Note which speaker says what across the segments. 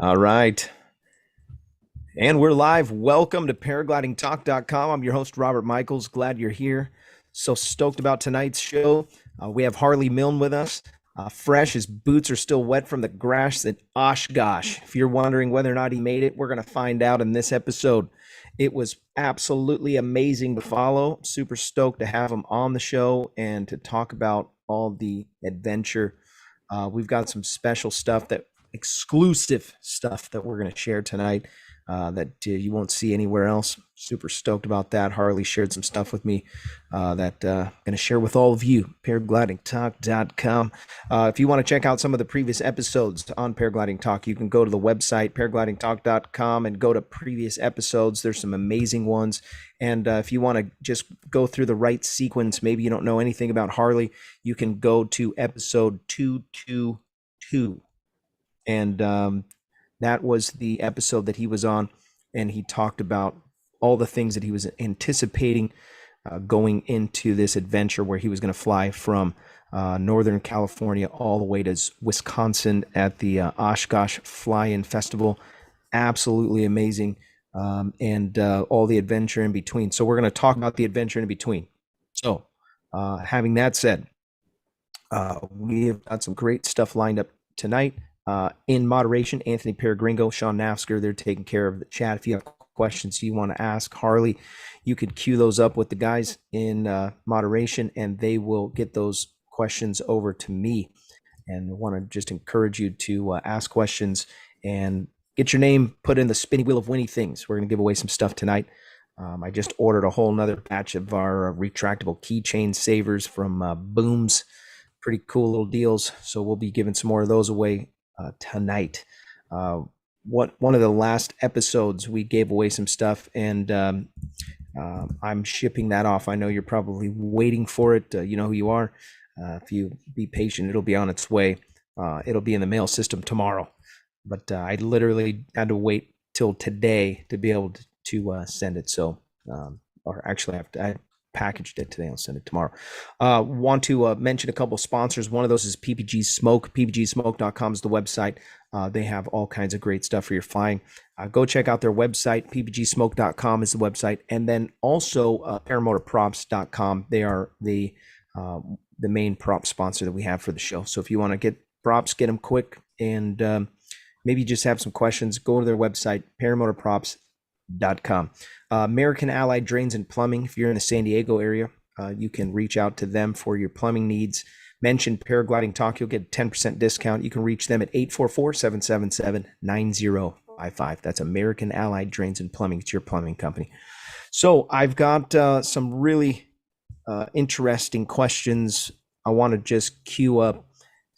Speaker 1: All right. And we're live. Welcome to paraglidingtalk.com. I'm your host, Robert Michaels. Glad you're here. So stoked about tonight's show. We have Harley Milne with us. Fresh. His boots are still wet from the grass at Oshkosh. If you're wondering whether or not he made it, we're going to find out in this episode. It was absolutely amazing to follow. Super stoked to have him on the show and to talk about all the adventure. We've got some special stuff, that exclusive stuff that we're going to share tonight that you won't see anywhere else. Super stoked about that. Harley shared some stuff with me that I'm going to share with all of you. Paraglidingtalk.com. If you want to check out some of the previous episodes on Paragliding Talk, you can go to the website paraglidingtalk.com and go to previous episodes. There's some amazing ones. And if you want to just go through the right sequence, maybe you don't know anything about Harley, you can go to episode 222. And that was the episode that he was on, and he talked about all the things that he was anticipating going into this adventure, where he was going to fly from Northern California all the way to Wisconsin at the Oshkosh Fly-In Festival. Absolutely amazing, and all the adventure in between. So we're going to talk about the adventure in between. So having that said, we have got some great stuff lined up tonight. In moderation, Anthony Peregringo, Sean Nafsker, they're taking care of the chat. If you have questions you want to ask Harley, you could queue those up with the guys in moderation, and they will get those questions over to me. And I want to just encourage you to ask questions and get your name put in the spinning wheel of Winnie things. We're going to give away some stuff tonight. I just ordered a whole nother batch of our retractable keychain savers from Booms. Pretty cool little deals. So we'll be giving some more of those away tonight. One of the last episodes, we gave away some stuff, and I'm shipping that off. I know you're probably waiting for it. You know who you are. If you be patient, it'll be on its way. It'll be in the mail system tomorrow. But I literally had to wait till today to be able to send it. So, or actually, I packaged it today. I'll send it tomorrow. Want to mention a couple of sponsors. One of those is PPG Smoke. PPGsmoke.com is the website. They have all kinds of great stuff for your flying. Go check out their website. PPGsmoke.com is the website. And then also paramotorprops.com. They are the main prop sponsor that we have for the show. So if you want to get props, get them quick, and maybe just have some questions, go to their website, paramotorprops.com. American Allied Drains and Plumbing. If you're in the San Diego area, you can reach out to them for your plumbing needs. Mention Paragliding Talk, you'll get a 10% discount. You can reach them at 844-777-9055. That's American Allied Drains and Plumbing. It's your plumbing company. So I've got some really interesting questions. I want to just queue up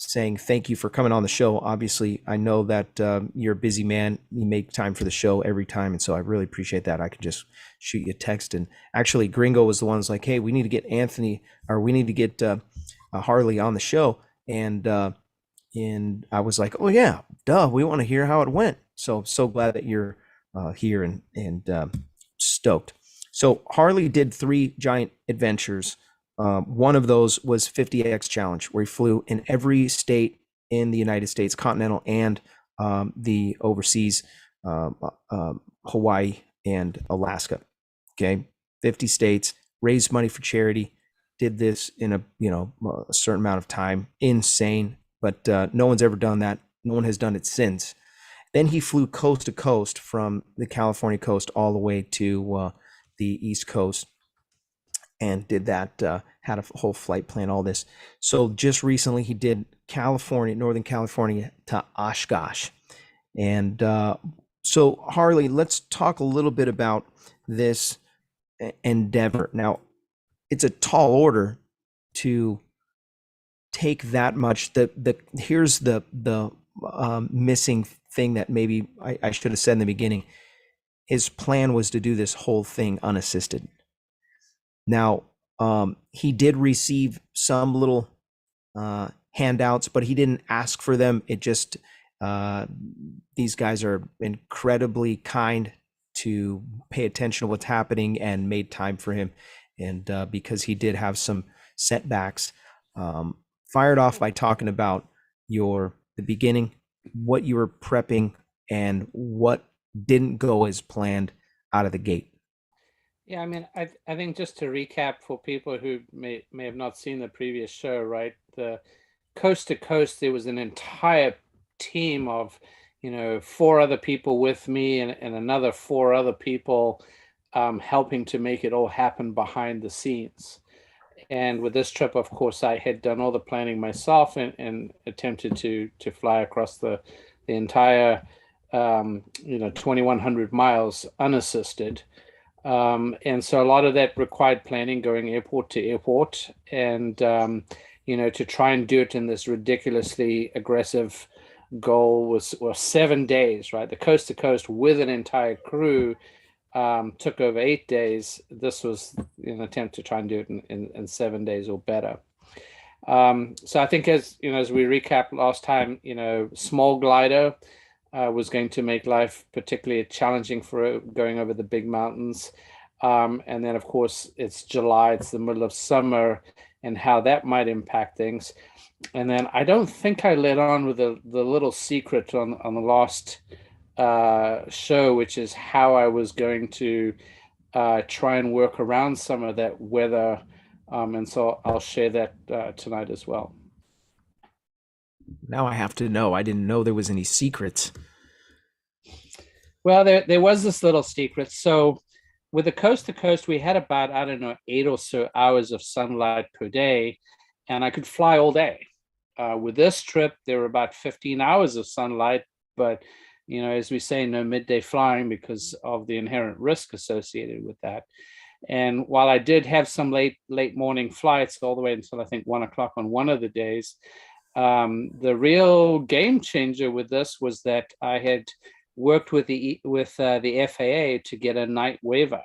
Speaker 1: saying thank you for coming on the show. Obviously, I know that you're a busy man. You make time for the show every time, and so I really appreciate that. I can just shoot you a text. And actually, Gringo was the one who's like, hey, we need to get Anthony, or we need to get Harley on the show. And I was like, oh yeah, duh, we want to hear how it went. So glad that you're here and stoked. So Harley did 3 giant adventures. One of those was 50X Challenge, where he flew in every state in the United States, continental and the overseas, Hawaii and Alaska. Okay, 50 states, raised money for charity, did this in a certain amount of time. Insane, but no one's ever done that. No one has done it since. Then he flew coast to coast from the California coast all the way to the East Coast, and did that, had a whole flight plan, all this. So just recently he did California, Northern California to Oshkosh. And so Harley, let's talk a little bit about this endeavor. Now, it's a tall order to take that much. Here's the missing thing that maybe I should have said in the beginning. His plan was to do this whole thing unassisted. Now, he did receive some little handouts, but he didn't ask for them. It just, these guys are incredibly kind to pay attention to what's happening and made time for him. And because he did have some setbacks, fired off by talking about the beginning, what you were prepping, and what didn't go as planned out of the gate?
Speaker 2: Yeah, I mean, I think just to recap for people who may have not seen the previous show, right? The coast to coast, there was an entire team of, four other people with me and another four other people helping to make it all happen behind the scenes. And with this trip, of course, I had done all the planning myself and attempted to fly across the entire 2,100 miles unassisted. And so a lot of that required planning, going airport to airport, and to try and do it in this ridiculously aggressive goal was 7 days, right? The coast to coast with an entire crew took over 8 days. This was an attempt to try and do it in 7 days or better. So I think as we recap last time, small glider was going to make life particularly challenging for going over the big mountains. And then, of course, it's July, it's the middle of summer, and how that might impact things. And then I don't think I let on with the little secret on the last show, which is how I was going to try and work around some of that weather. And so I'll share that tonight as well.
Speaker 1: Now I have to know. I didn't know there was any secrets.
Speaker 2: Well, there was this little secret. So with the coast to coast, we had about, I don't know, 8 or so hours of sunlight per day, and I could fly all day. With this trip, there were about 15 hours of sunlight, but as we say, no midday flying because of the inherent risk associated with that. And while I did have some late morning flights all the way until I think 1 o'clock on one of the days, the real game changer with this was that I had worked with the FAA to get a night waiver,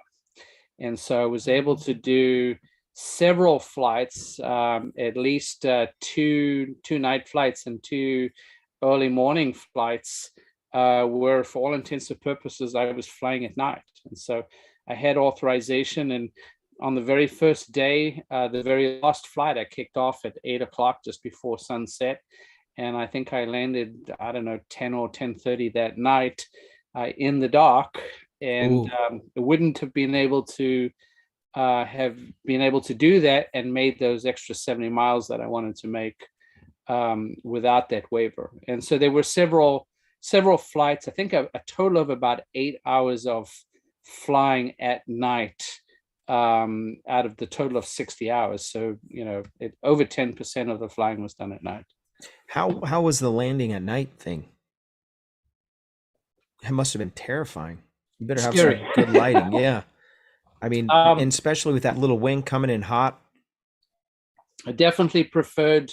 Speaker 2: and so I was able to do several flights, at least two night flights and two early morning flights, where for all intents and purposes I was flying at night, and so I had authorization. And on the very first day, the very last flight, I kicked off at 8 o'clock just before sunset, and I think I landed, I don't know, 10 or 10:30 that night in the dark, and
Speaker 1: Ooh.
Speaker 2: it wouldn't have been able to do that and made those extra 70 miles that I wanted to make without that waiver. And so there were several flights. I think a total of about 8 hours of flying at night out of the total of 60 hours. So over 10% of the flying was done at night.
Speaker 1: How was the landing at night thing? It must have been terrifying. You better have
Speaker 2: Scary.
Speaker 1: some good lighting. Yeah. I mean, and
Speaker 2: um,
Speaker 1: especially with that little wing coming in hot.
Speaker 2: I definitely preferred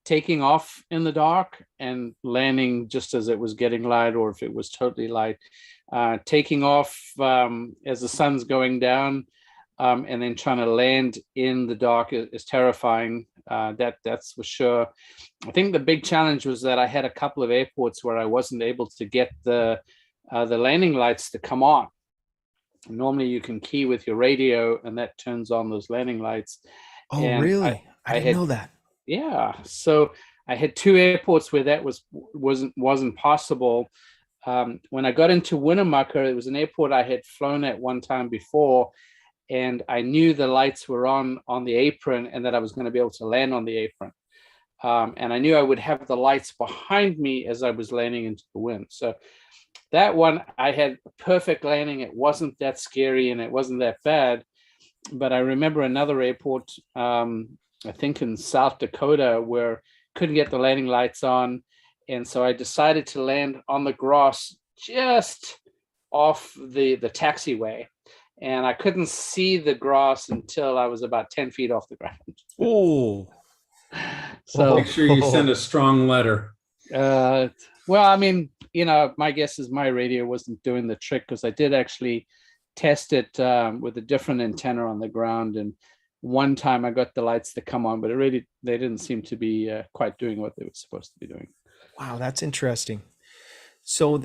Speaker 2: taking off in the dark and landing just as it was getting light, or if it was totally light. Taking off as the sun's going down, and then trying to land in the dark is terrifying. That's for sure. I think the big challenge was that I had a couple of airports where I wasn't able to get the landing lights to come on. Normally, you can key with your radio, and that turns on those landing lights.
Speaker 1: Oh,
Speaker 2: And
Speaker 1: really? I
Speaker 2: I
Speaker 1: didn't
Speaker 2: had
Speaker 1: know that.
Speaker 2: Yeah, so I had two airports where that wasn't possible. When I got into Winnemucca, it was an airport I had flown at one time before, and I knew the lights were on the apron and that I was going to be able to land on the apron. And I knew I would have the lights behind me as I was landing into the wind. So that one, I had a perfect landing. It wasn't that scary and it wasn't that bad. But I remember another airport, I think in South Dakota, where couldn't get the landing lights on. And so I decided to land on the grass just off the taxiway. And I couldn't see the grass until I was about 10 feet off the ground.
Speaker 1: Oh.
Speaker 2: So,
Speaker 3: Make sure you send a strong letter.
Speaker 2: well, I mean, my guess is my radio wasn't doing the trick, because I did actually test it with a different antenna on the ground. And one time I got the lights to come on, but they didn't seem to be quite doing what they were supposed to be doing.
Speaker 1: Wow, that's interesting. So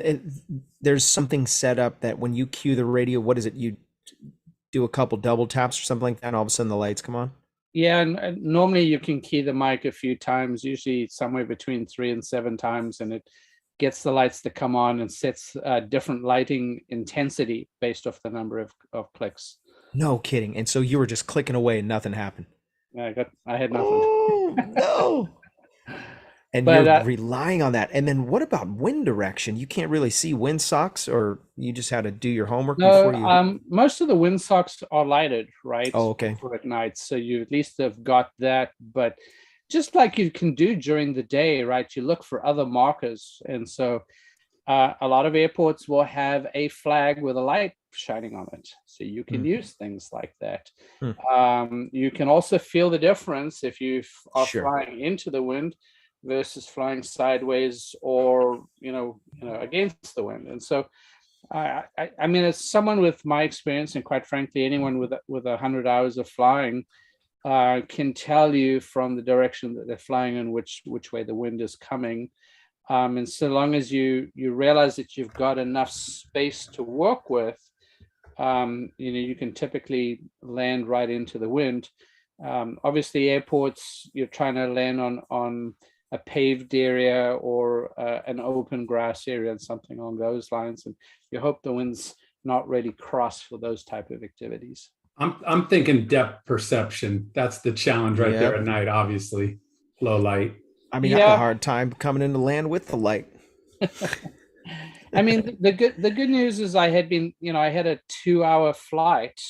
Speaker 1: there's something set up that when you cue the radio, what is it? You do a couple double taps or something like that, and all of a sudden the lights come on?
Speaker 2: Yeah, and normally you can key the mic a few times, usually somewhere between 3 and 7 times, and gets the lights to come on and sets different lighting intensity based off the number of clicks.
Speaker 1: No kidding. And so you were just clicking away and nothing happened.
Speaker 2: I had nothing.
Speaker 1: Oh, no. And
Speaker 2: But
Speaker 1: you're relying on that. And then what about wind direction? You can't really see wind socks, or you just had to do your homework before you.
Speaker 2: Most of the wind socks are lighted, right?
Speaker 1: Oh, okay.
Speaker 2: For at night. So you at least have got that. But just like you can do during the day, right? You look for other markers. And so a lot of airports will have a flag with a light shining on it. So you can use things like that. You can also feel the difference if you are flying into the wind versus flying sideways or against the wind. And so I mean, as someone with my experience, and quite frankly anyone with 100 hours of flying can tell you from the direction that they're flying and which way the wind is coming, and so long as you realize that you've got enough space to work with, you can typically land right into the wind. Obviously airports, you're trying to land on a paved area or an open grass area and something along those lines, and you hope the wind's not really cross for those type of activities.
Speaker 3: I'm thinking depth perception. That's the challenge right there at night, obviously. Low light.
Speaker 1: I mean, I had a hard time coming into land with the light.
Speaker 2: I mean, the good news is I had a 2-hour flight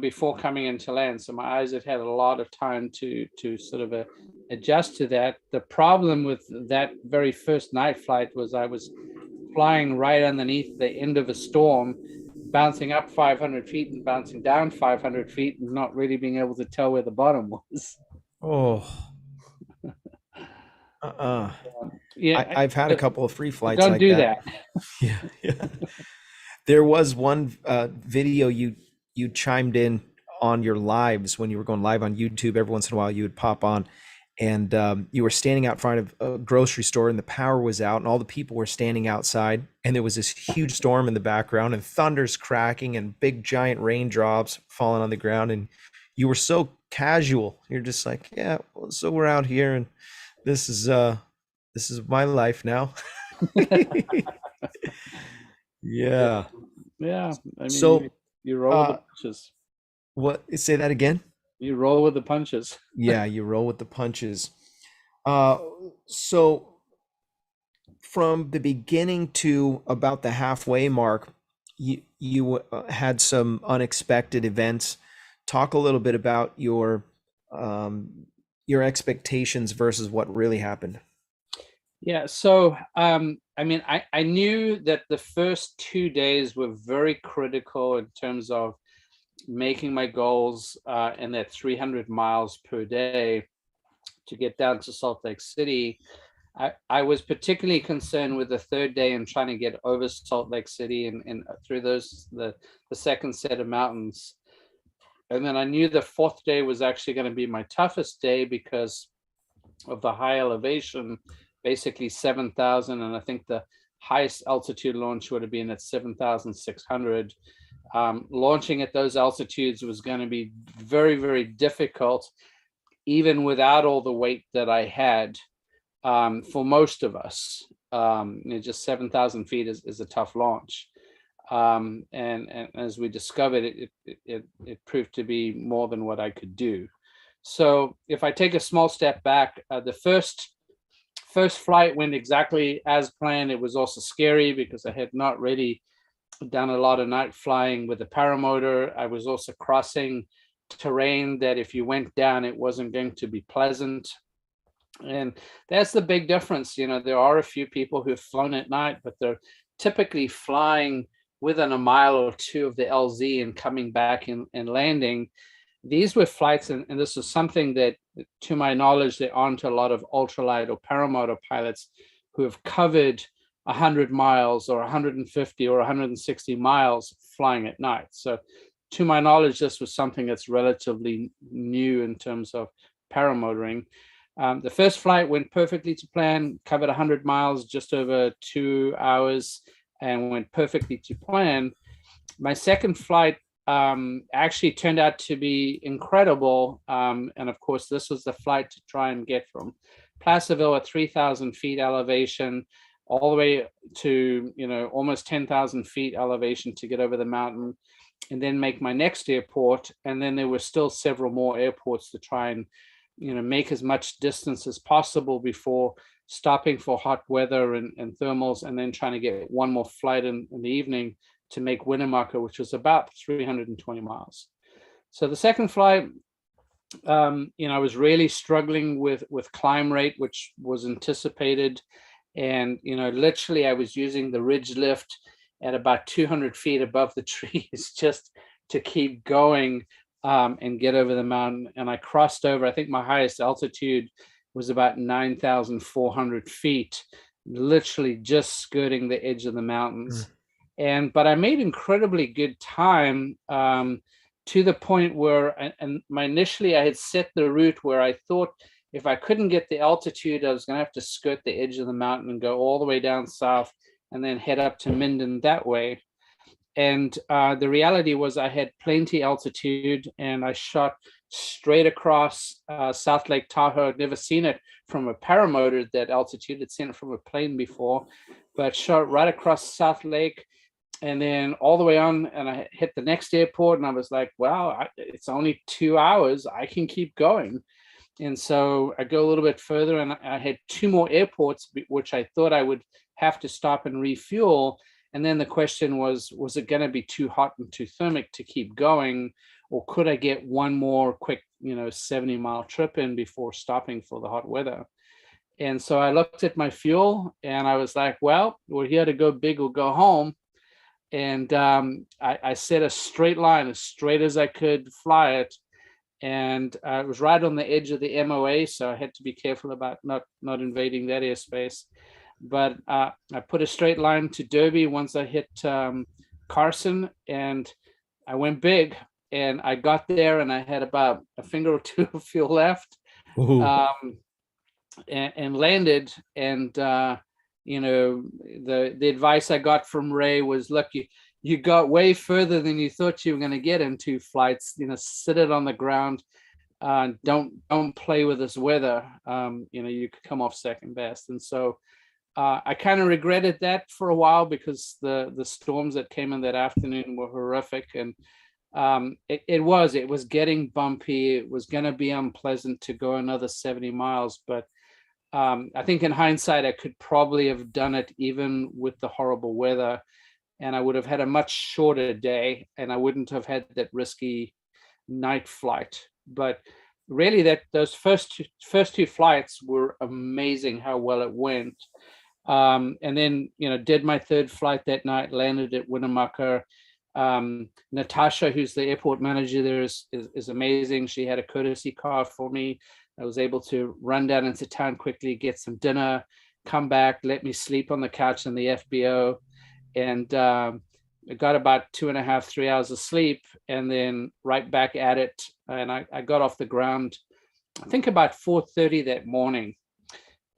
Speaker 2: before coming into land, so my eyes had a lot of time to sort of adjust to that. The problem with that very first night flight was I was flying right underneath the end of a storm, bouncing up 500 feet and bouncing down 500 feet and not really being able to tell where the bottom was.
Speaker 1: Oh. Yeah, I've had a couple of free flights
Speaker 2: don't
Speaker 1: like
Speaker 2: do
Speaker 1: that. Yeah. There was one video you chimed in on your lives when you were going live on YouTube. Every once in a while you would pop on, and you were standing out front of a grocery store, and the power was out, and all the people were standing outside, and there was this huge storm in the background, and thunder's cracking, and big giant raindrops falling on the ground, and you were so casual. You're just like, yeah, so we're out here, and this is my life now. Yeah.
Speaker 2: I mean,
Speaker 1: so
Speaker 2: you roll with the punches.
Speaker 1: What? Say that again.
Speaker 2: You roll with the punches.
Speaker 1: Yeah, you roll with the punches. So from the beginning to about the halfway mark, you had some unexpected events. Talk a little bit about your expectations versus what really happened.
Speaker 2: Yeah, so I mean, I knew that the first 2 days were very critical in terms of making my goals in that 300 miles per day to get down to Salt Lake City. I was particularly concerned with the third day and trying to get over Salt Lake City and through the second set of mountains. And then I knew the fourth day was actually going to be my toughest day because of the high elevation, basically 7,000. And I think the highest altitude launch would have been at 7,600. Launching at those altitudes was going to be very, very difficult, even without all the weight that I had for most of us. Just 7,000 feet is a tough launch. And as we discovered, it proved to be more than what I could do. So if I take a small step back, the first flight went exactly as planned. It was also scary because I had not really done a lot of night flying with the paramotor. I was also crossing terrain that if you went down, it wasn't going to be pleasant. And that's the big difference. There are a few people who've flown at night, but they're typically flying within a mile or two of the LZ and coming back and landing. These were flights, and this is something that, to my knowledge, there aren't a lot of ultralight or paramotor pilots who have covered 100 miles or 150 or 160 miles flying at night. So to my knowledge, this was something that's relatively new in terms of paramotoring. The first flight went perfectly to plan, covered 100 miles, just over 2 hours, and went perfectly to plan. My second flight actually turned out to be incredible. And of course, this was the flight to try and get from Placerville at 3,000 feet elevation all the way to, almost 10,000 feet elevation to get over the mountain, and then make my next airport. And then there were still several more airports to try and, make as much distance as possible before stopping for hot weather and thermals, and then trying to get one more flight in the evening to make Winnemucca, which was about 320 miles. So the second flight, I was really struggling with climb rate, which was anticipated. And, literally I was using the ridge lift at about 200 feet above the trees just to keep going and get over the mountain. And I crossed over, I think my highest altitude was about 9,400 feet, literally just skirting the edge of the mountains. But I made incredibly good time to the point where, initially I had set the route where I thought if I couldn't get the altitude, I was going to have to skirt the edge of the mountain and go all the way down south and then head up to Minden that way. And the reality was I had plenty altitude, and I shot straight across South Lake Tahoe. I'd never seen it from a paramotor at that altitude. I'd seen it from a plane before, but shot right across South Lake and then all the way on. And I hit the next airport, and I was like, wow, it's only 2 hours. I can keep going. And so I go a little bit further, and I had 2 more airports, which I thought I would have to stop and refuel. And then the question was it going to be too hot and too thermic to keep going? Or could I get one more quick, 70-mile trip in before stopping for the hot weather? And so I looked at my fuel, and I was like, well, we're here to go big or go home. And I set a straight line, as straight as I could fly it. And it was right on the edge of the MOA, so I had to be careful about not invading that airspace. But I put a straight line to Derby once I hit Carson, and I went big. And I got there, and I had about a finger or two of fuel left, and landed. And the advice I got from Ray was, look, you got way further than you thought you were going to get in 2 flights. Sit it on the ground. Don't play with this weather. You could come off second best. And so I kind of regretted that for a while, because the storms that came in that afternoon were horrific. And it was getting bumpy. It was going to be unpleasant to go another 70 miles. But I think in hindsight, I could probably have done it even with the horrible weather. And I would have had a much shorter day, and I wouldn't have had that risky night flight. But really, those first two flights were amazing how well it went. And then, did my third flight that night, landed at Winnemucca. Natasha, who's the airport manager there, is amazing. She had a courtesy car for me. I was able to run down into town quickly, get some dinner, come back, let me sleep on the couch in the FBO. And I got about 2.5, 3 hours of sleep, and then right back at it. And I got off the ground, I think about 4:30 that morning.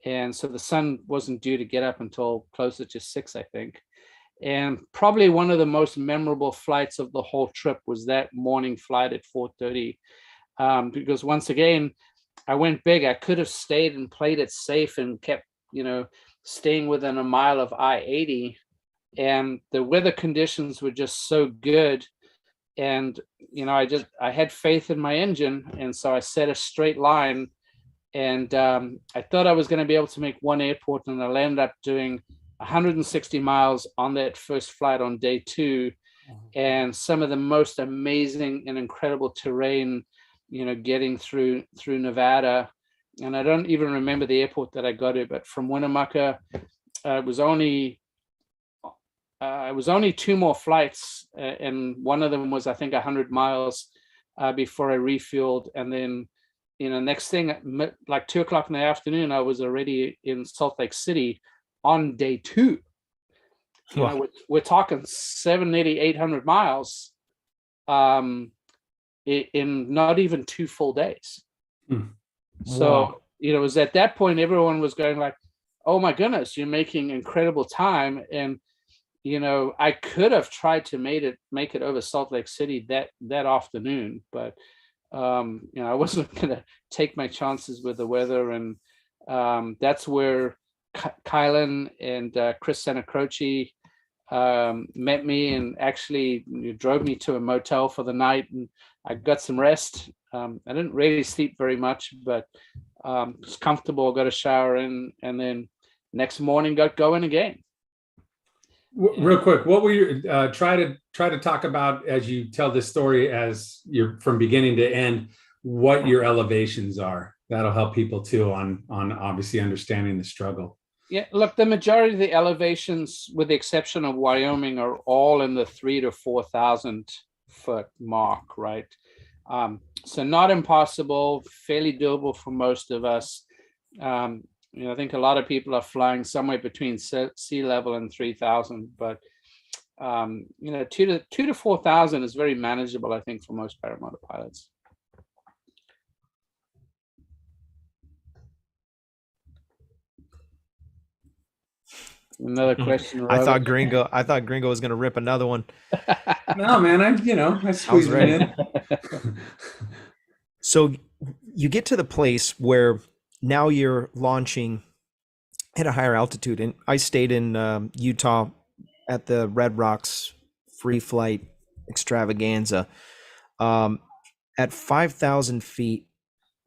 Speaker 2: And so the sun wasn't due to get up until closer to 6, I think. And probably one of the most memorable flights of the whole trip was that morning flight at 4:30. Because once again, I went big. I could have stayed and played it safe and kept, staying within a mile of I-80. And the weather conditions were just so good. And, I had faith in my engine. And so I set a straight line, and I thought I was going to be able to make one airport, and I landed up doing 160 miles on that first flight on day 2, and some of the most amazing and incredible terrain, getting through Nevada. And I don't even remember the airport that I got to, but from Winnemucca, it was only 2 more flights, and one of them was, I think, 100 miles before I refueled. And then, next thing, like 2:00 in the afternoon, I was already in Salt Lake City on day 2. We're talking 780, 800 miles in not even 2 full days. So, it was at that point, everyone was going like, oh my goodness, you're making incredible time. And I could have tried to make it over Salt Lake City that afternoon, but I wasn't going to take my chances with the weather. And that's where Kylan and Chris Sanacroce met me and actually drove me to a motel for the night, and I got some rest. I didn't really sleep very much, but it was comfortable. Got a shower in, and then next morning got going again.
Speaker 3: Real quick, what were you try to talk about as you tell this story, as you're from beginning to end, what your elevations are? That'll help people too on obviously understanding the struggle.
Speaker 2: Yeah, look, the majority of the elevations, with the exception of Wyoming, are all in the 3,000 to 4,000 foot mark, right? So not impossible, fairly doable for most of us. I think a lot of people are flying somewhere between sea level and 3,000, but 2,000 to 4,000 is very manageable, I think, for most paramotor pilots. Another question.
Speaker 1: I thought Gringo was going to rip another one.
Speaker 3: No, man, I squeezed it in.
Speaker 1: So you get to the place where now you're launching at a higher altitude, and I stayed in Utah at the Red Rocks free flight extravaganza. At 5,000 feet,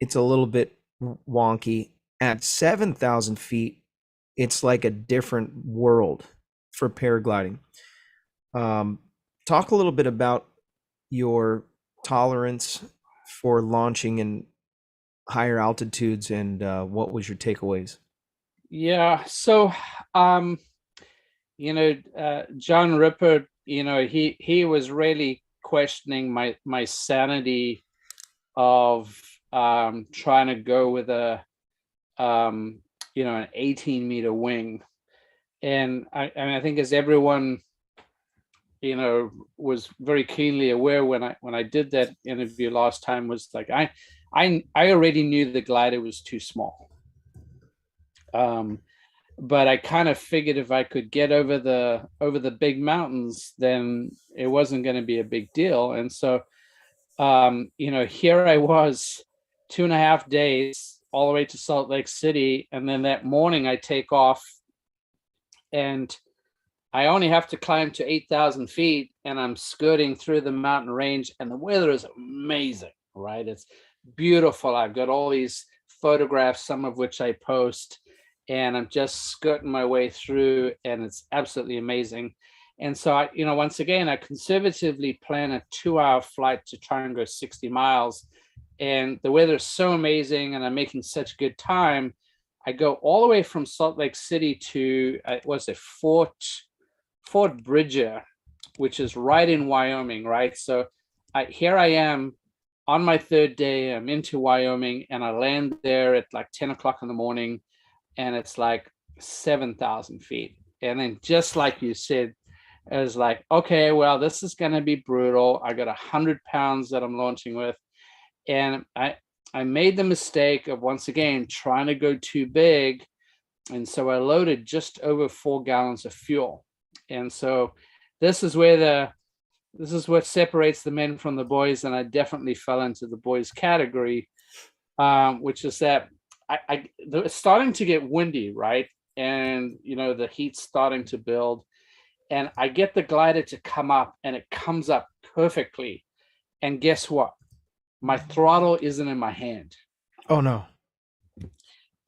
Speaker 1: it's a little bit wonky. At 7,000 feet, it's like a different world for paragliding. Talk a little bit about your tolerance for launching in higher altitudes, and what was your takeaways?
Speaker 2: Yeah, so John Ripper, he was really questioning my sanity of trying to go with an 18-meter wing. And I think, as everyone was very keenly aware when I did that interview last time, was like I already knew the glider was too small. But I kind of figured if I could get over the big mountains, then it wasn't going to be a big deal. And so, here I was, 2.5 days all the way to Salt Lake City. And then that morning I take off, and I only have to climb to 8,000 feet, and I'm skirting through the mountain range, and the weather is amazing, right? It's beautiful. I've got all these photographs, some of which I post, and I'm just skirting my way through, and it's absolutely amazing. And so once again, I conservatively plan a 2-hour flight to try and go 60 miles. And the weather is so amazing, and I'm making such good time. I go all the way from Salt Lake City to Fort Bridger, which is right in Wyoming, right? So here I am on my third day. I'm into Wyoming, and I land there at like 10 o'clock in the morning, and it's like 7,000 feet. And then, just like you said, I was like, okay, well, this is going to be brutal. I got 100 pounds that I'm launching with. And I made the mistake of, once again, trying to go too big. And so I loaded just over 4 gallons of fuel. And so this is what separates the men from the boys. And I definitely fell into the boys category, which is that it's starting to get windy, right? And, the heat's starting to build. And I get the glider to come up, and it comes up perfectly. And guess what? My throttle isn't in my hand.
Speaker 1: Oh, no.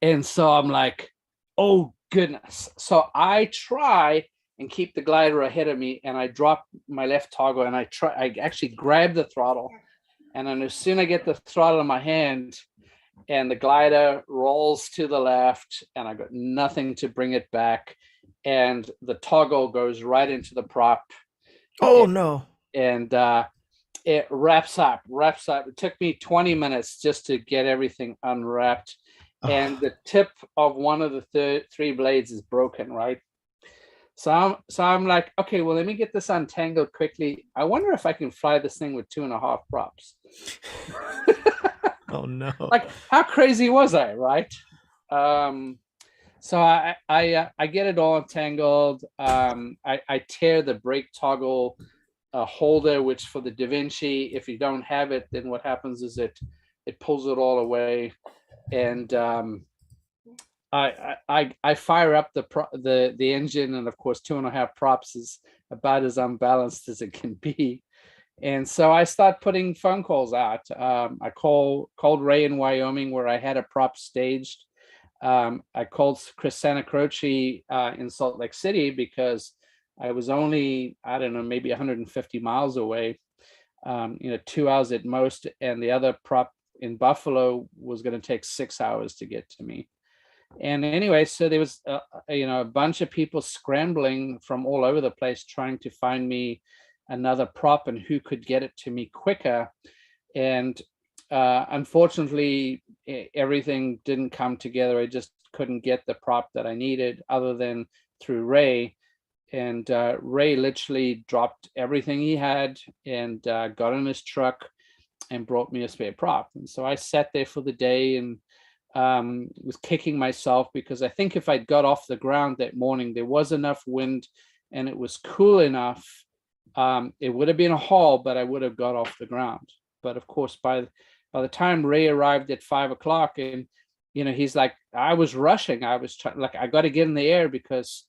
Speaker 2: And so I'm like, oh, goodness. So I try and keep the glider ahead of me, and I drop my left toggle, and I actually grab the throttle. And then as soon as I get the throttle in my hand, and the glider rolls to the left, and I got nothing to bring it back, and the toggle goes right into the prop.
Speaker 1: Oh, no.
Speaker 2: And it wraps up. It took me 20 minutes just to get everything unwrapped. And the tip of one of the 3 blades is broken, right? So I'm like, okay, well, let me get this untangled quickly. I wonder if I can fly this thing with 2.5 props.
Speaker 1: Oh, no.
Speaker 2: Like, how crazy was I, right? So I get it all entangled. I tear the brake toggle holder, which for the Da Vinci, if you don't have it, then what happens is it pulls it all away. And I fire up the engine, and of course 2.5 props is about as unbalanced as it can be. And so I start putting phone calls out. I called Ray in Wyoming, where I had a prop staged. I called Chris Santa Croce in Salt Lake City, because I was only, I don't know, maybe 150 miles away, 2 hours at most. And the other prop in Buffalo was going to take 6 hours to get to me. And anyway, so there was, a bunch of people scrambling from all over the place trying to find me another prop and who could get it to me quicker. And unfortunately, everything didn't come together. I just couldn't get the prop that I needed, other than through Ray. And Ray literally dropped everything he had and got in his truck and brought me a spare prop. And so I sat there for the day and was kicking myself, because I think if I'd got off the ground that morning, there was enough wind and it was cool enough. It would have been a haul, but I would have got off the ground. But of course, by the time Ray arrived at 5 o'clock, and he's like, I was rushing. I was trying, like, I got to get in the air, because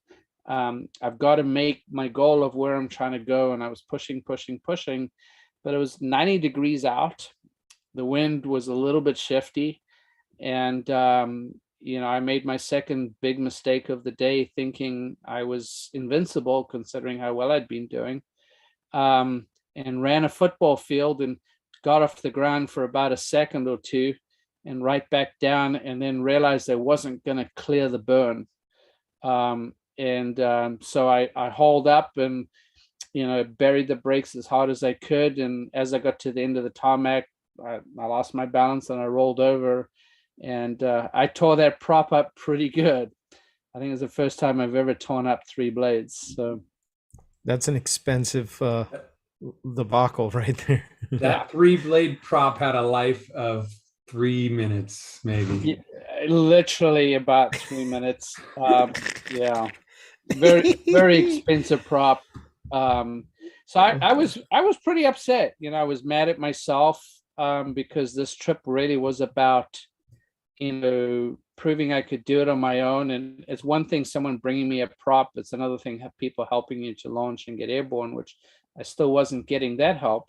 Speaker 2: I've got to make my goal of where I'm trying to go. And I was pushing, but it was 90 degrees out. The wind was a little bit shifty. And, I made my second big mistake of the day, thinking I was invincible, considering how well I'd been doing, and ran a football field and got off the ground for about a second or two and right back down, and then realized I wasn't going to clear the burn. So I hauled up and, buried the brakes as hard as I could. And as I got to the end of the tarmac, I lost my balance and I rolled over. And I tore that prop up pretty good. I think it was the first time I've ever torn up 3 blades. So
Speaker 1: that's an expensive debacle right there.
Speaker 3: That 3-blade prop had a life of 3 minutes, maybe.
Speaker 2: Yeah, literally about 3 minutes. Yeah, very, very expensive prop. So I was pretty upset. I was mad at myself, because this trip really was about proving I could do it on my own. And it's one thing someone bringing me a prop, it's another thing people helping you to launch and get airborne, which I still wasn't getting that help.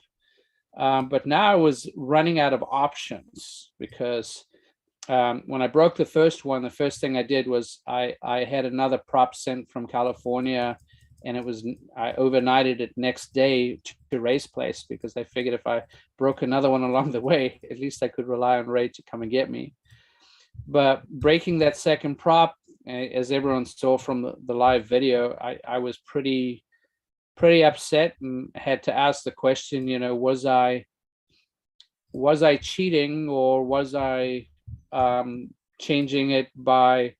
Speaker 2: But now I was running out of options, because when I broke the first one, the first thing I did was I had another prop sent from California, and I overnighted it next day to Ray's place, because I figured if I broke another one along the way, at least I could rely on Ray to come and get me. But breaking that second prop, as everyone saw from the live video, I was pretty upset and had to ask the question, was I cheating, or was I changing it by,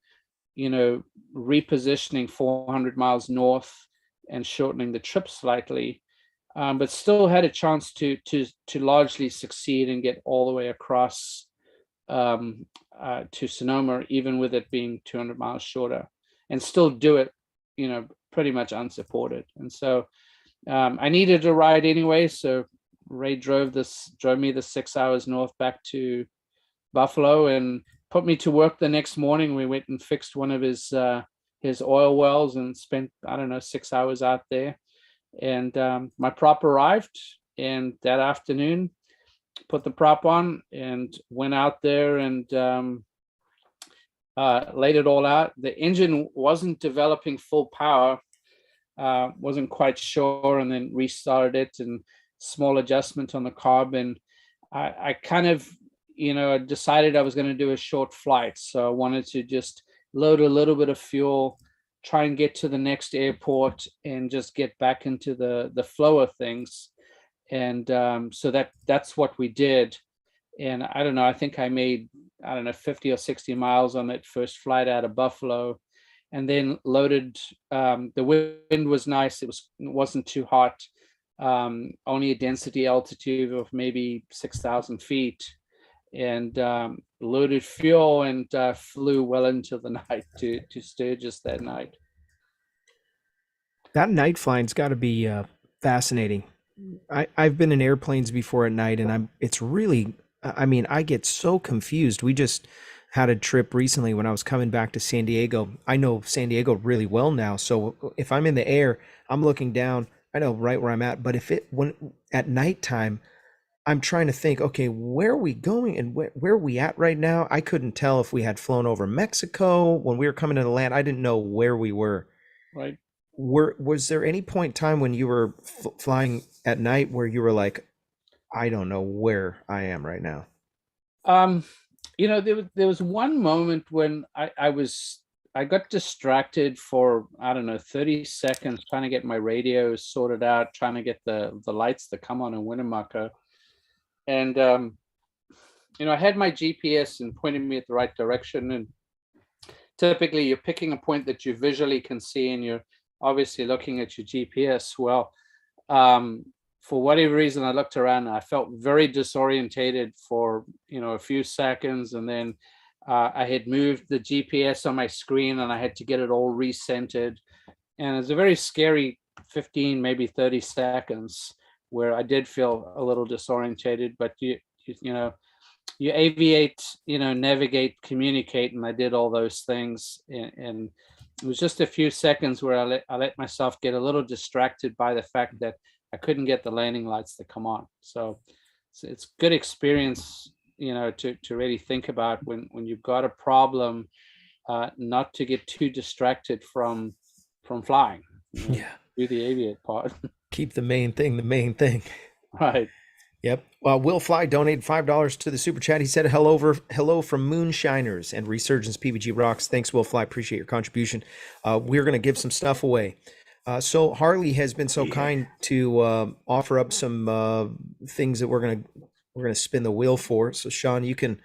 Speaker 2: repositioning 400 miles north and shortening the trip slightly, but still had a chance to largely succeed and get all the way across to Sonoma, even with it being 200 miles shorter, and still do it, pretty much unsupported. And so I needed a ride anyway. So Ray drove me the 6 hours north back to Buffalo and put me to work the next morning. We went and fixed one of his oil wells and spent, 6 hours out there. And my prop arrived, and that afternoon put the prop on and went out there and laid it all out. The engine wasn't developing full power, wasn't quite sure, and then restarted it, and small adjustment on the carb. And I kind of, decided I was going to do a short flight. So I wanted to just load a little bit of fuel, try and get to the next airport, and just get back into the flow of things. And so that's what we did. And I don't know, I think I made, 50 or 60 miles on that first flight out of Buffalo, and then loaded. The wind was nice. It wasn't too hot. Only a density altitude of maybe 6,000 feet, and loaded fuel and flew well into the night to Sturgis that night.
Speaker 1: That night flying's got to be fascinating. I've been in airplanes before at night, and it's really, I get so confused. We just had a trip recently when I was coming back to San Diego. I know San Diego really well now, so if I'm in the air, I'm looking down, I know right where I'm at. But if it when at nighttime, I'm trying to think, okay, where are we going and where are we at right now? I couldn't tell if we had flown over Mexico when we were coming to the land. I didn't know where we were.
Speaker 2: Right.
Speaker 1: Was there any point in time when you were flying at night where you were like, I don't know where I am right now?
Speaker 2: There was one moment when I got distracted for, I don't know, 30 seconds trying to get my radio sorted out, trying to get the lights to come on in Winnemucca. And I had my GPS and pointed me at the right direction. And typically you're picking a point that you visually can see and you're obviously looking at your GPS. Well, for whatever reason, I looked around and I felt very disorientated for, a few seconds. And then I had moved the GPS on my screen and I had to get it all recentered. And it's a very scary 15, maybe 30 seconds where I did feel a little disorientated, but you aviate, navigate, communicate, and I did all those things. And it was just a few seconds where I let myself get a little distracted by the fact that I couldn't get the landing lights to come on. So it's good experience, to really think about when you've got a problem, not to get too distracted from flying.
Speaker 1: Yeah.
Speaker 2: Do the aviate part.
Speaker 1: Keep the main thing the main thing.
Speaker 2: Right.
Speaker 1: Yep. Will Fly donated $5 to the super chat. He said hello from Moonshiners and Resurgence PVG Rocks. Thanks, Will Fly. Appreciate your contribution. We're going to give some stuff away. So Harley has been so kind to offer up some things that we're gonna spin the wheel for. So Sean, you can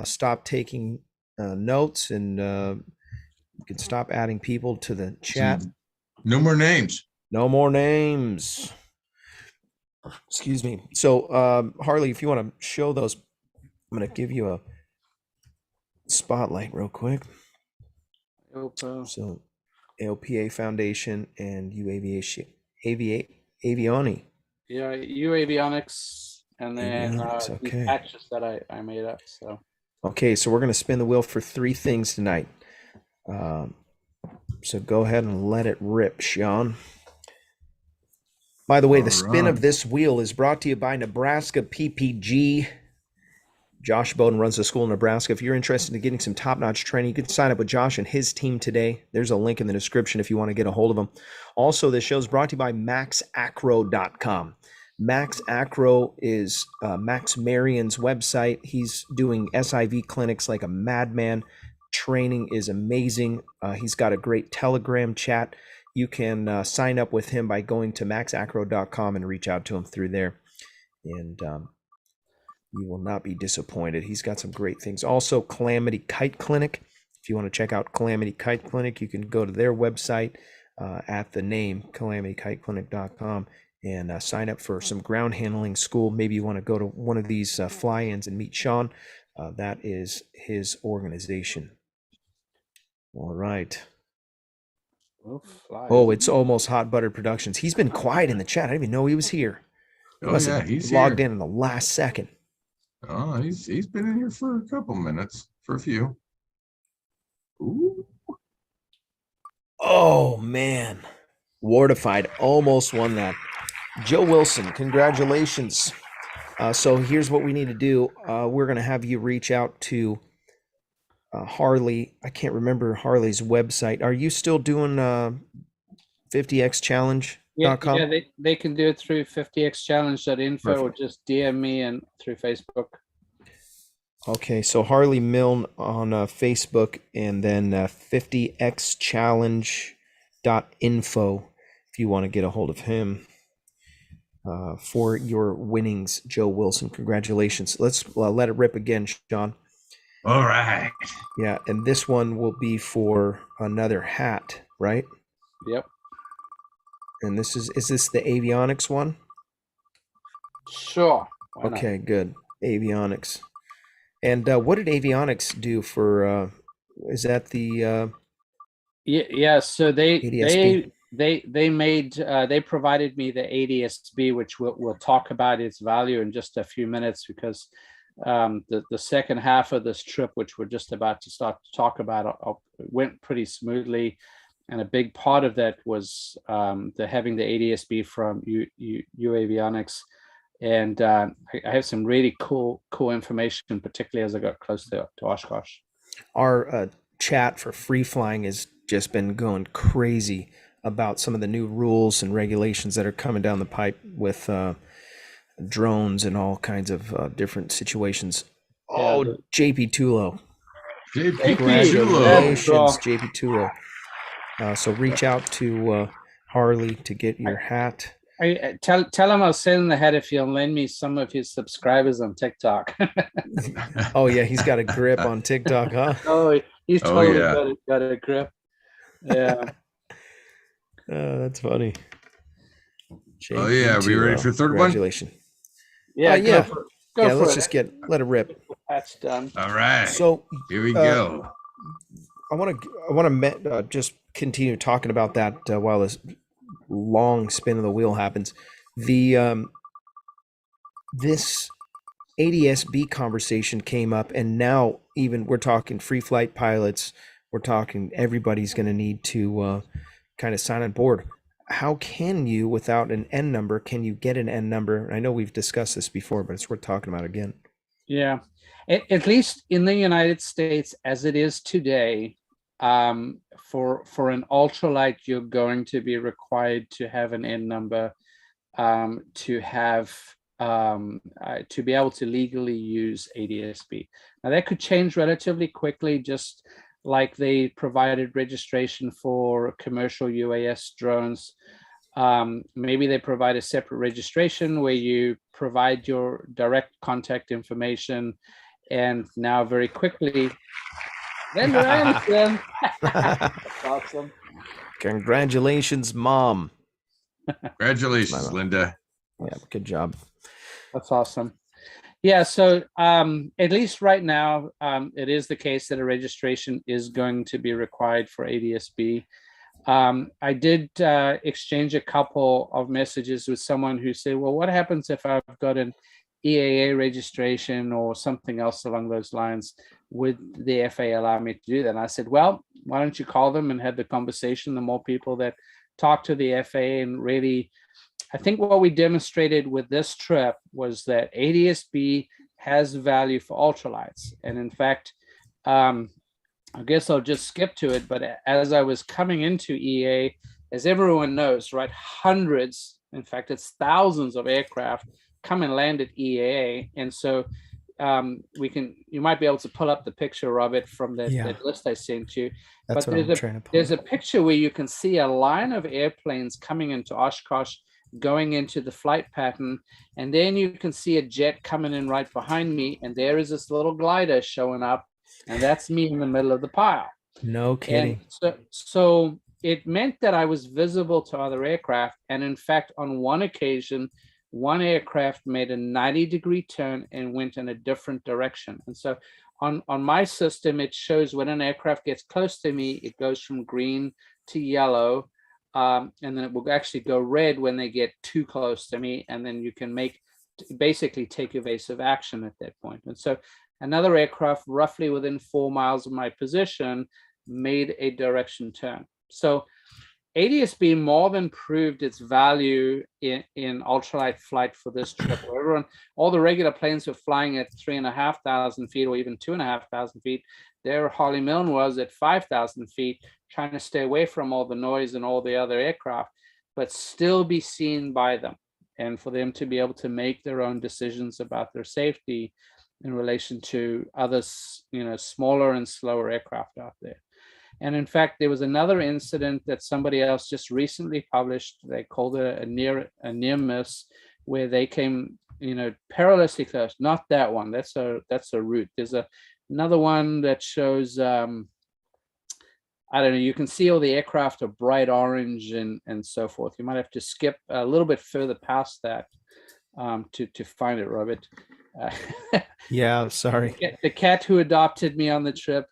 Speaker 1: stop taking notes and you can stop adding people to the chat.
Speaker 4: No more names.
Speaker 1: No more names. Excuse me. So Harley, if you want to show those, I'm gonna give you a spotlight real quick. So AOPA Foundation and Avioni.
Speaker 2: Yeah, Avionics, and then
Speaker 1: Avionics,
Speaker 2: these patches that I made up. So
Speaker 1: okay, so we're gonna spin the wheel for 3 things tonight. So go ahead and let it rip, Sean. By the way, the spin of this wheel is brought to you by Nebraska PPG. Josh Bowden runs the school in Nebraska. If you're interested in getting some top-notch training, you can sign up with Josh and his team today. There's a link in the description if you want to get a hold of them. Also, this show is brought to you by MaxAcro.com. Max Acro is Max Marion's website. He's doing SIV clinics like a madman. Training is amazing. He's got a great Telegram chat. You can sign up with him by going to maxacro.com and reach out to him through there. And you will not be disappointed. He's got some great things. Also, Calamity Kite Clinic. If you want to check out Calamity Kite Clinic, you can go to their website at the name calamityKiteClinic.com and sign up for some ground handling school. Maybe you want to go to one of these fly-ins and meet Sean. That is his organization. All right. Oh, it's Almost Hot Buttered Productions. He's been quiet in the chat. I didn't even know he was here. He's logged in the last second.
Speaker 4: Oh, he's been in here for a couple minutes, for a few. Ooh.
Speaker 1: Oh man, Wartified almost won that. Joe Wilson, congratulations. So here's what we need to do. We're gonna have you reach out to Harley. I can't remember Harley's website. Are you still doing 50xchallenge.com?
Speaker 2: Yeah, they can do it through 50xchallenge.info or just DM me and through Facebook.
Speaker 1: Okay, so Harley Milne on Facebook and then 50xchallenge.info if you want to get a hold of him for your winnings, Joe Wilson. Congratulations. Let's let it rip again, Sean.
Speaker 4: All right.
Speaker 1: Yeah, and this one will be for another hat, right?
Speaker 2: Yep.
Speaker 1: And this is this the avionics one?
Speaker 2: Sure.
Speaker 1: Okay, good. Avionics. And what did avionics do for is that the
Speaker 2: yeah, so they
Speaker 1: ADSB?
Speaker 2: they provided me the ADSB, which we'll talk about its value in just a few minutes, because The second half of this trip, which we're just about to start to talk about, went pretty smoothly. And a big part of that was having the ADS-B from Avionics. And I have some really cool information, particularly as I got close to Oshkosh.
Speaker 1: Our chat for free flying has just been going crazy about some of the new rules and regulations that are coming down the pipe with drones and all kinds of different situations. Oh, yeah. JP Tulo. Congratulations, JP Tulo. So reach out to Harley to get your hat.
Speaker 2: Tell him I'll send the hat if he'll lend me some of his subscribers on TikTok.
Speaker 1: Oh yeah, he's got a grip on TikTok, huh?
Speaker 2: Oh, he's totally got a grip. Yeah.
Speaker 1: That's funny.
Speaker 4: Oh yeah, are we ready for the third one?
Speaker 1: Congratulations.
Speaker 2: Yeah,
Speaker 1: yeah. Let's just let it rip.
Speaker 2: That's done.
Speaker 4: All right.
Speaker 1: So
Speaker 4: here we go.
Speaker 1: I want to just continue talking about that while this long spin of the wheel happens. The this ADS-B conversation came up, and now even we're talking free flight pilots. We're talking everybody's going to need to kind of sign on board. How can you, without an N number, can you get an N number? I know we've discussed this before, but it's worth talking about again.
Speaker 2: Yeah, at least in the United States, as it is today, for an ultralight, you're going to be required to have an N number to be able to legally use ADS-B. Now that could change relatively quickly, just like they provided registration for commercial UAS drones. Maybe they provide a separate registration where you provide your direct contact information, and now very quickly, then you're Anderson. That's awesome.
Speaker 1: Congratulations, Mom.
Speaker 4: Congratulations, Linda.
Speaker 1: Yeah, good job.
Speaker 2: That's awesome. Yeah, so at least right now, it is the case that a registration is going to be required for ADS-B. I did exchange a couple of messages with someone who said, well, what happens if I've got an EAA registration or something else along those lines? Would the FAA allow me to do that? And I said, well, why don't you call them and have the conversation? The more people that talk to the FAA, and really, I think what we demonstrated with this trip was that ADS-B has value for ultralights. And in fact, I guess I'll just skip to it, but as I was coming into EA, as everyone knows, right, hundreds, in fact, it's thousands of aircraft come and land at EAA. And so you might be able to pull up the picture, Robert, from that list I sent you.
Speaker 1: That's
Speaker 2: but
Speaker 1: what I'm trying to pull.
Speaker 2: There's a picture where you can see a line of airplanes coming into Oshkosh, going into the flight pattern, and then you can see a jet coming in right behind me, and there is this little glider showing up, and that's me in the middle of the pile.
Speaker 1: No kidding.
Speaker 2: And so it meant that I was visible to other aircraft, and in fact, on one occasion, one aircraft made a 90-degree turn and went in a different direction. And so on my system, it shows when an aircraft gets close to me, it goes from green to yellow, and then it will actually go red when they get too close to me, and then you can basically take evasive action at that point. And so another aircraft roughly within 4 miles of my position made a direction turn. So ADS-B more than proved its value in ultralight flight for this trip. All the regular planes were flying at 3,500 feet or even 2,500 feet. There, Harley Milne was at 5,000 feet, trying to stay away from all the noise and all the other aircraft, but still be seen by them, and for them to be able to make their own decisions about their safety in relation to others, smaller and slower aircraft out there. And in fact, there was another incident that somebody else just recently published. They called it a near miss, where they came, perilously close. Not that one. That's a route. There's another one that shows. I don't know. You can see all the aircraft are bright orange and so forth. You might have to skip a little bit further past that to find it, Robert.
Speaker 1: Yeah, sorry.
Speaker 2: The cat who adopted me on the trip.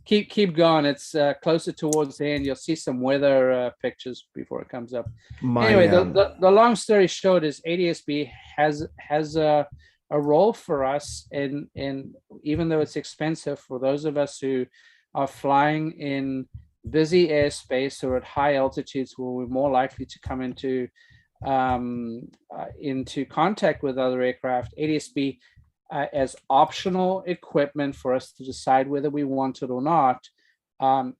Speaker 2: Keep going. It's closer towards the end. You'll see some weather pictures before it comes up. Anyway, the long story short is ADS-B has a a role for us. And even though it's expensive, for those of us who are flying in busy airspace or at high altitudes where we're more likely to come into contact with other aircraft, ADS-B as optional equipment for us to decide whether we want it or not,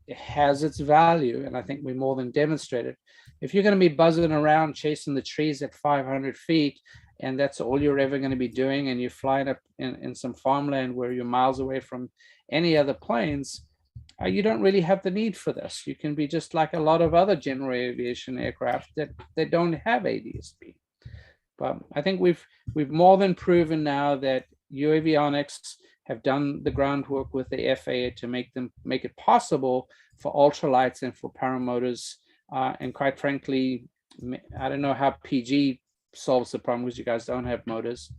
Speaker 2: it has its value. And I think we more than demonstrated. If you're going to be buzzing around chasing the trees at 500 feet, and that's all you're ever going to be doing, and you're flying up in some farmland where you're miles away from any other planes, you don't really have the need for this. You can be just like a lot of other general aviation aircraft that don't have ADS-B. But I think we've more than proven now that UAvionics have done the groundwork with the FAA to make it possible for ultralights and for paramotors. And quite frankly, I don't know how PG solves the problem because you guys don't have motors.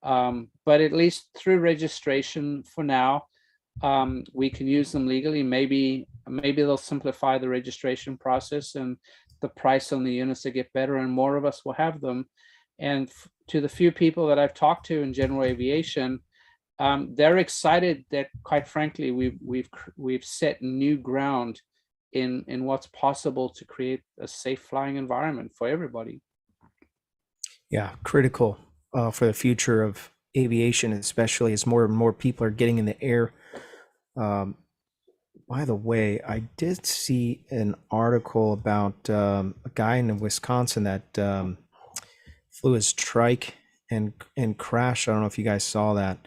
Speaker 2: But at least through registration for now, we can use them legally. Maybe they'll simplify the registration process and the price on the units will get better and more of us will have them. And to the few people that I've talked to in general aviation, they're excited that, quite frankly, we've set new ground in what's possible to create a safe flying environment for everybody.
Speaker 1: Yeah, critical for the future of aviation, especially as more and more people are getting in the air. By the way, I did see an article about a guy in Wisconsin that flew his trike and crashed. I don't know if you guys saw that.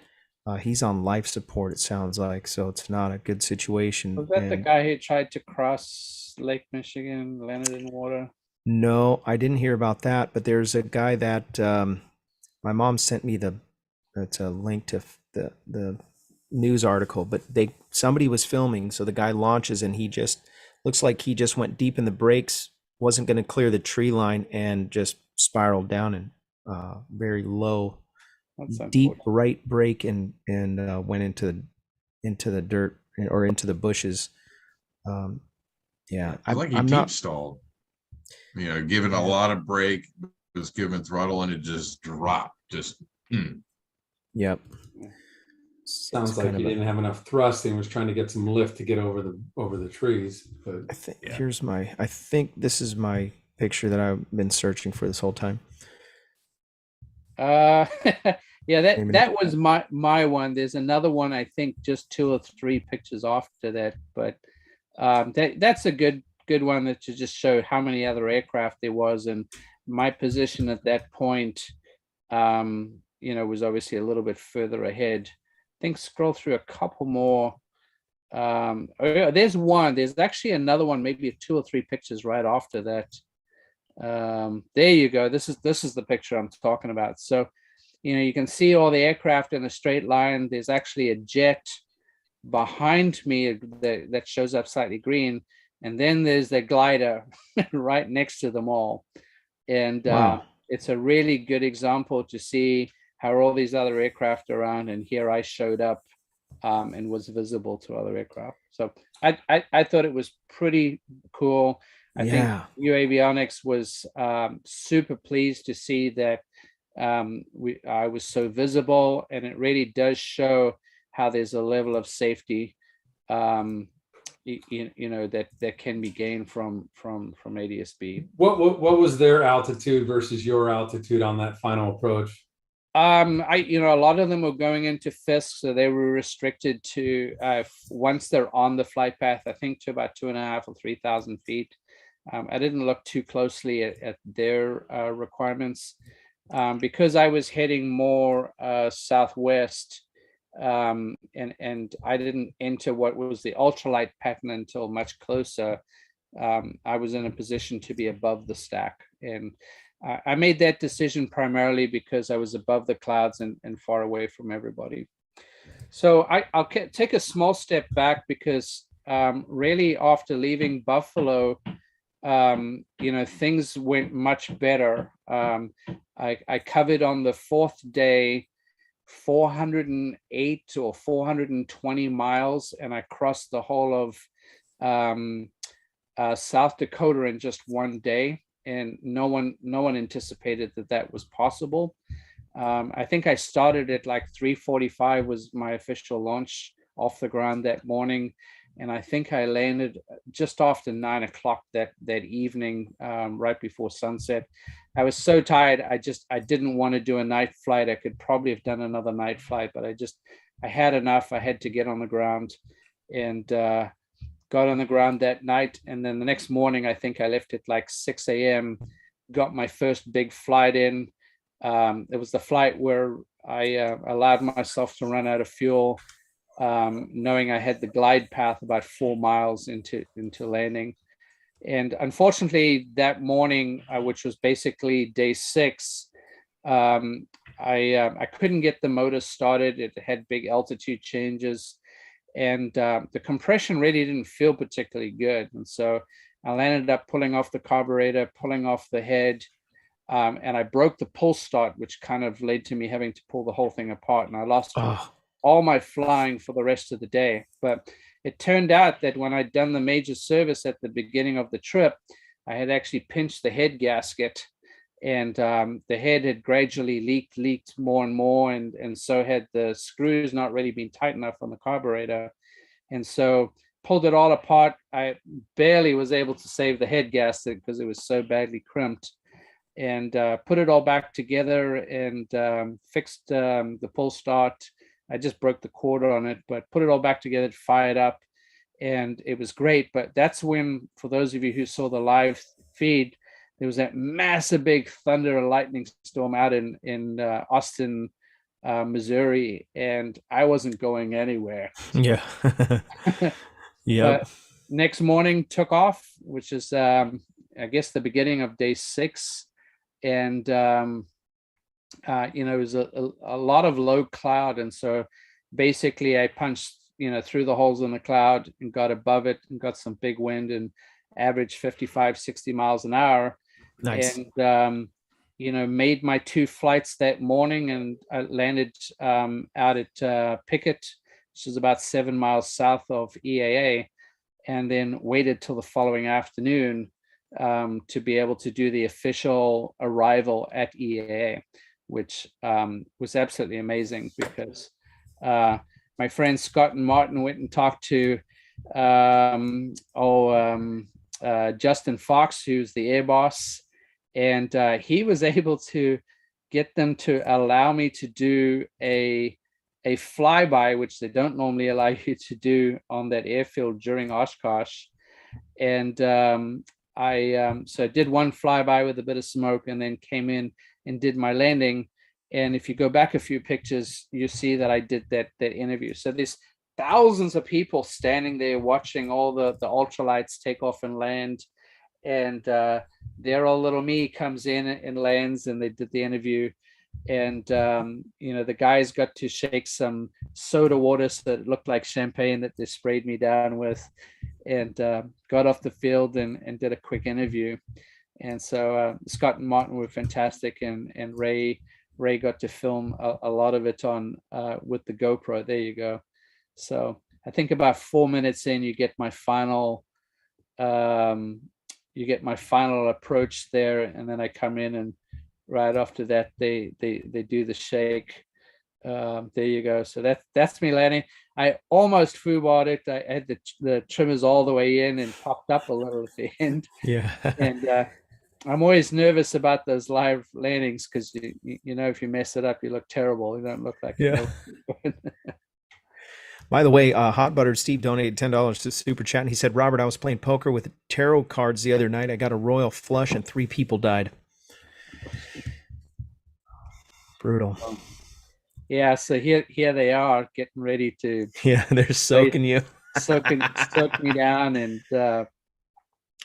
Speaker 1: He's on life support, it sounds like, so it's not a good situation.
Speaker 2: Was that the guy who tried to cross Lake Michigan, landed in water?
Speaker 1: No, I didn't hear about that, but there's a guy that my mom sent me that's a link to the news article, but somebody was filming, so the guy launches and he just looks like he just went deep in the brakes, wasn't going to clear the tree line, and just spiraled down and very low, deep right brake and went into the dirt or into the bushes. Yeah,
Speaker 4: I like he deep stalled. Giving a lot of brake, just giving throttle, and it just dropped.
Speaker 1: Yep.
Speaker 3: Sounds like he didn't have enough thrust and was trying to get some lift to get over the trees. But
Speaker 1: I think I think this is my picture that I've been searching for this whole time.
Speaker 2: Yeah, that was my one. There's another one, I think just 2 or 3 pictures after that, but that's a good one that to just show how many other aircraft there was, and my position at that point was obviously a little bit further ahead. I think scroll through a couple more. There's actually another one, maybe 2 or 3 pictures right after that. There you go. This is the picture I'm talking about. So you can see all the aircraft in a straight line. There's actually a jet behind me that shows up slightly green, and then there's the glider right next to them all. And wow. It's a really good example to see how all these other aircraft are around, and here I showed up and was visible to other aircraft. So I thought it was pretty cool. I think UAvionics was super pleased to see that I was so visible, and it really does show how there's a level of safety that can be gained from ADS-B.
Speaker 3: What was their altitude versus your altitude on that final approach?
Speaker 2: A lot of them were going into FISC, so they were restricted to once they're on the flight path, I think to about 2,500 or 3,000 feet. I didn't look too closely at their requirements because I was heading more southwest, and I didn't enter what was the ultralight pattern until much closer. I was in a position to be above the stack, and I made that decision primarily because I was above the clouds and far away from everybody. So I'll take a small step back because really after leaving Buffalo, things went much better. I covered on the 4th day 408 or 420 miles, and I crossed the whole of South Dakota in just one day. And no one anticipated that was possible. I think I started at like 3:45 was my official launch off the ground that morning. And I think I landed just after 9 o'clock that evening, right before sunset. I was so tired. I didn't want to do a night flight. I could probably have done another night flight, but I had enough. I had to get on the ground, and got on the ground that night. And then the next morning, I think I left at like 6 a.m., got my first big flight in. It was the flight where I allowed myself to run out of fuel, knowing I had the glide path about 4 miles into landing. And unfortunately, that morning, which was basically day 6, I couldn't get the motor started. It had big altitude changes, and the compression really didn't feel particularly good. And so I ended up pulling off the carburetor, pulling off the head, and I broke the pull start, which kind of led to me having to pull the whole thing apart. And I lost all my flying for the rest of the day. But it turned out that when I'd done the major service at the beginning of the trip, I had actually pinched the head gasket, and the head had gradually leaked more and more, and so had the screws not really been tight enough on the carburetor. And so pulled it all apart. I barely was able to save the head gasket because it was so badly crimped, and put it all back together, and fixed the pull start. I just broke the cord on it, but put it all back together, fired up, and it was great. But that's when, for those of you who saw the live feed, there was that massive big thunder and lightning storm out in Austin, Missouri, and I wasn't going anywhere.
Speaker 1: Yeah.
Speaker 2: But next morning took off, which is I guess the beginning of day 6, and it was a lot of low cloud, and so basically I punched through the holes in the cloud and got above it and got some big wind and averaged 55-60 miles an hour.
Speaker 1: Nice.
Speaker 2: And made my 2 flights that morning, and I landed out at Pickett, which is about 7 miles south of EAA, and then waited till the following afternoon to be able to do the official arrival at EAA, which was absolutely amazing, because my friends Scott and Martin went and talked to Justin Fox, who's the air boss, and he was able to get them to allow me to do a flyby, which they don't normally allow you to do on that airfield during Oshkosh. And I did one flyby with a bit of smoke, and then came in and did my landing. And if you go back a few pictures, you see that I did that interview. So there's thousands of people standing there watching all the ultralights take off and land. And there old little me comes in and lands, and they did the interview. And the guys got to shake some soda water so that it looked like champagne that they sprayed me down with, and got off the field and did a quick interview. And so Scott and Martin were fantastic, and Ray got to film a lot of it on with the GoPro. There you go. So I think about 4 minutes in, you get my final approach there, and then I come in, and right after that they do the shake. There you go. So that's me landing. I almost foobarred it. I had the trimmers all the way in and popped up a little at the end.
Speaker 1: Yeah.
Speaker 2: And I'm always nervous about those live landings, because if you mess it up, you look terrible. You don't look like
Speaker 1: By the way, Hot Butter Steve donated $10 to Super Chat, and he said, Robert, I was playing poker with tarot cards the other night. I got a royal flush, and 3 people died. Brutal.
Speaker 2: Yeah, so here they are getting ready to.
Speaker 1: Yeah, they're soaking you.
Speaker 2: soak me down, and go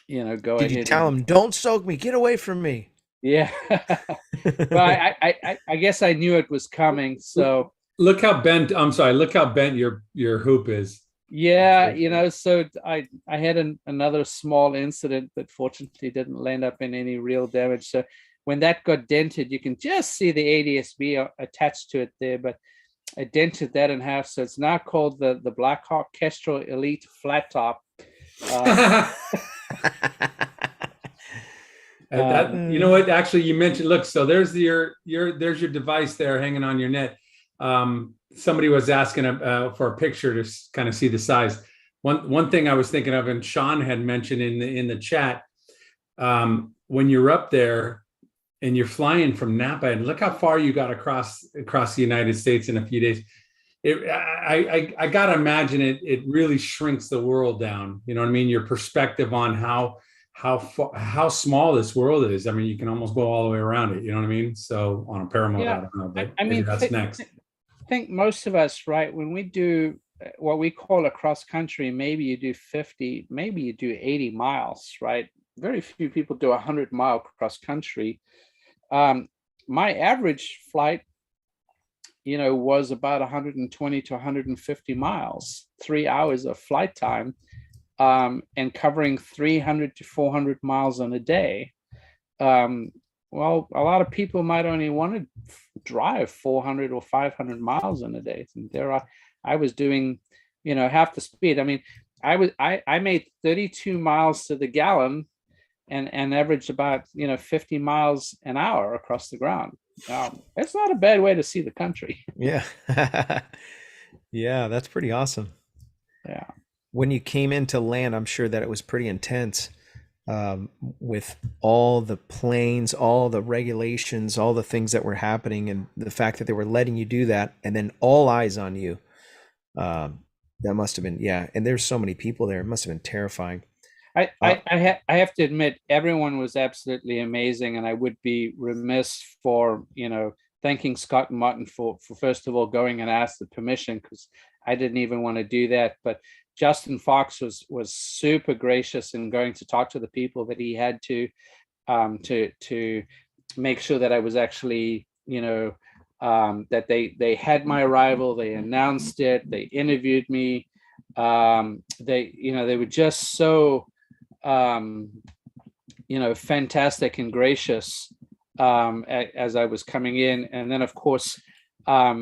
Speaker 2: ahead.
Speaker 1: Did you tell them, don't soak me, get away from me?
Speaker 2: Yeah. Well, I guess I knew it was coming. So
Speaker 3: look how bent your hoop is.
Speaker 2: Yeah, so I had another small incident that fortunately didn't land up in any real damage. So when that got dented, you can just see the ADS-B attached to it there, but I dented that in half. So it's now called the Blackhawk Kestrel Elite Flat Top.
Speaker 3: You know what? Actually, you mentioned. Look, so there's there's your device there hanging on your neck. Somebody was asking for a picture to kind of see the size. One thing I was thinking of, and Sean had mentioned in the chat, when you're up there and you're flying from Napa, and look how far you got across the United States in a few days. I gotta imagine it really shrinks the world down. You know what I mean? Your perspective on how small this world is. I mean, you can almost go all the way around it. You know what I mean? So on a paramotor,
Speaker 2: Yeah.
Speaker 3: I don't know, but
Speaker 2: I
Speaker 3: maybe
Speaker 2: mean,
Speaker 3: that's next.
Speaker 2: I think most of us, right, when we do what we call a cross country, maybe you do 50, maybe you do 80 miles, right? Very few people do 100-mile cross country. My average flight, was about 120 to 150 miles, 3 hours of flight time, and covering 300 to 400 miles in a day. Well, a lot of people might only want to drive 400 or 500 miles in a day. And I was doing, half the speed. I mean, I made 32 miles to the gallon and averaged about, 50 miles an hour across the ground. It's not a bad way to see the country.
Speaker 1: Yeah. Yeah, that's pretty awesome.
Speaker 2: Yeah.
Speaker 1: When you came into land, I'm sure that it was pretty intense, with all the planes, all the regulations, all the things that were happening, and the fact that they were letting you do that, and then all eyes on you. That must have been, yeah. And there's so many people there. It must have been terrifying.
Speaker 2: I have to admit, everyone was absolutely amazing, and I would be remiss for thanking Scott and Martin for first of all going and ask the permission, because I didn't even want to do that. But Justin Fox was super gracious in going to talk to the people that he had to make sure that I was actually that they had my arrival, they announced it, they interviewed me, they were just so fantastic and gracious as I was coming in. And then of course I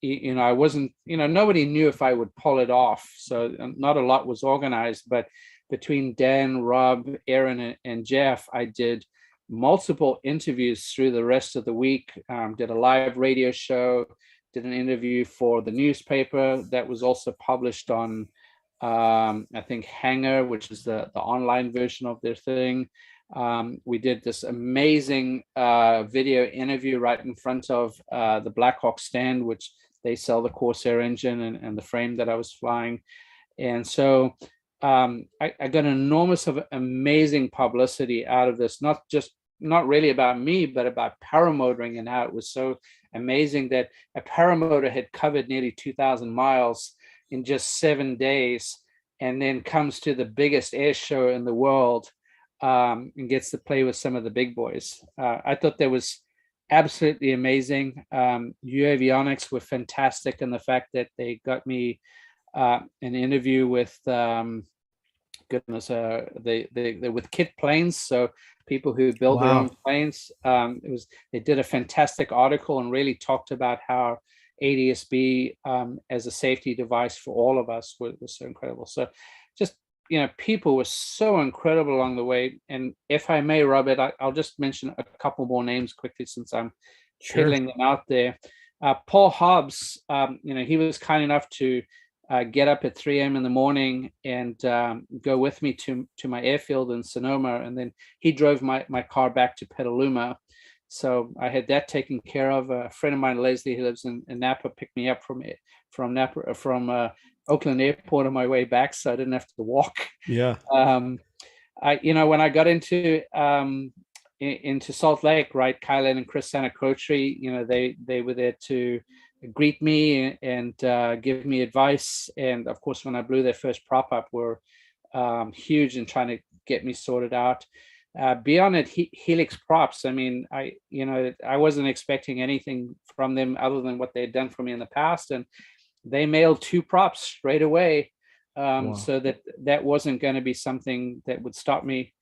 Speaker 2: wasn't, nobody knew if I would pull it off, so not a lot was organized. But between Dan, Rob, Aaron, and Jeff, I did multiple interviews through the rest of the week, did a live radio show, did an interview for the newspaper that was also published on I think Hanger, which is the online version of their thing. We did this amazing video interview right in front of the Blackhawk stand, which they sell the Corsair engine and the frame that I was flying. And so I got an enormous of amazing publicity out of this, not really about me, but about paramotoring, and how it was so amazing that a paramotor had covered nearly 2,000 miles in just 7 days, and then comes to the biggest air show in the world, and gets to play with some of the big boys. I thought that was absolutely amazing. UAvionics were fantastic in the fact that they got me an interview with with kit planes, so people who build their own planes. They did a fantastic article and really talked about how ADS-B as a safety device for all of us was so incredible. So just people were so incredible along the way. And if I may, Robert, I'll just mention a couple more names quickly, since I'm peddling them out there. Paul Hobbs, he was kind enough to get up at 3 a.m. in the morning and go with me to my airfield in Sonoma, and then he drove my car back to Petaluma. So I had that taken care of. A friend of mine, Leslie, who lives in Napa, picked me up from Napa, from Oakland Airport on my way back, so I didn't have to walk.
Speaker 1: Yeah.
Speaker 2: When I got into Salt Lake, right, Kylan and Chris Sanacrotri, they were there to greet me and give me advice. And of course, when I blew their first prop up, were huge in trying to get me sorted out. Beyond it, Helix Props, I mean, I wasn't expecting anything from them other than what they had done for me in the past, and they mailed 2 props straight away. So that wasn't going to be something that would stop me.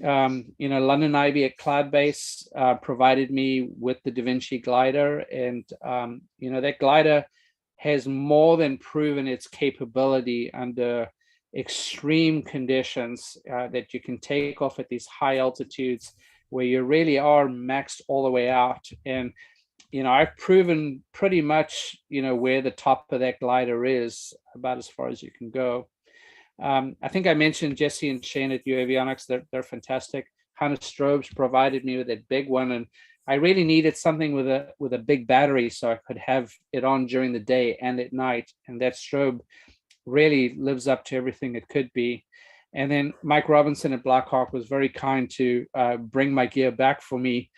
Speaker 2: London Ivy at Cloud Base provided me with the Da Vinci glider, and that glider has more than proven its capability under extreme conditions, that you can take off at these high altitudes where you really are maxed all the way out. And, I've proven pretty much, where the top of that glider is, about as far as you can go. I think I mentioned Jesse and Shane at UAvionics. They're fantastic. Hunter Strobes provided me with that big one, and I really needed something with a big battery so I could have it on during the day and at night. And that strobe really lives up to everything it could be. And then Mike Robinson at Blackhawk was very kind to bring my gear back for me,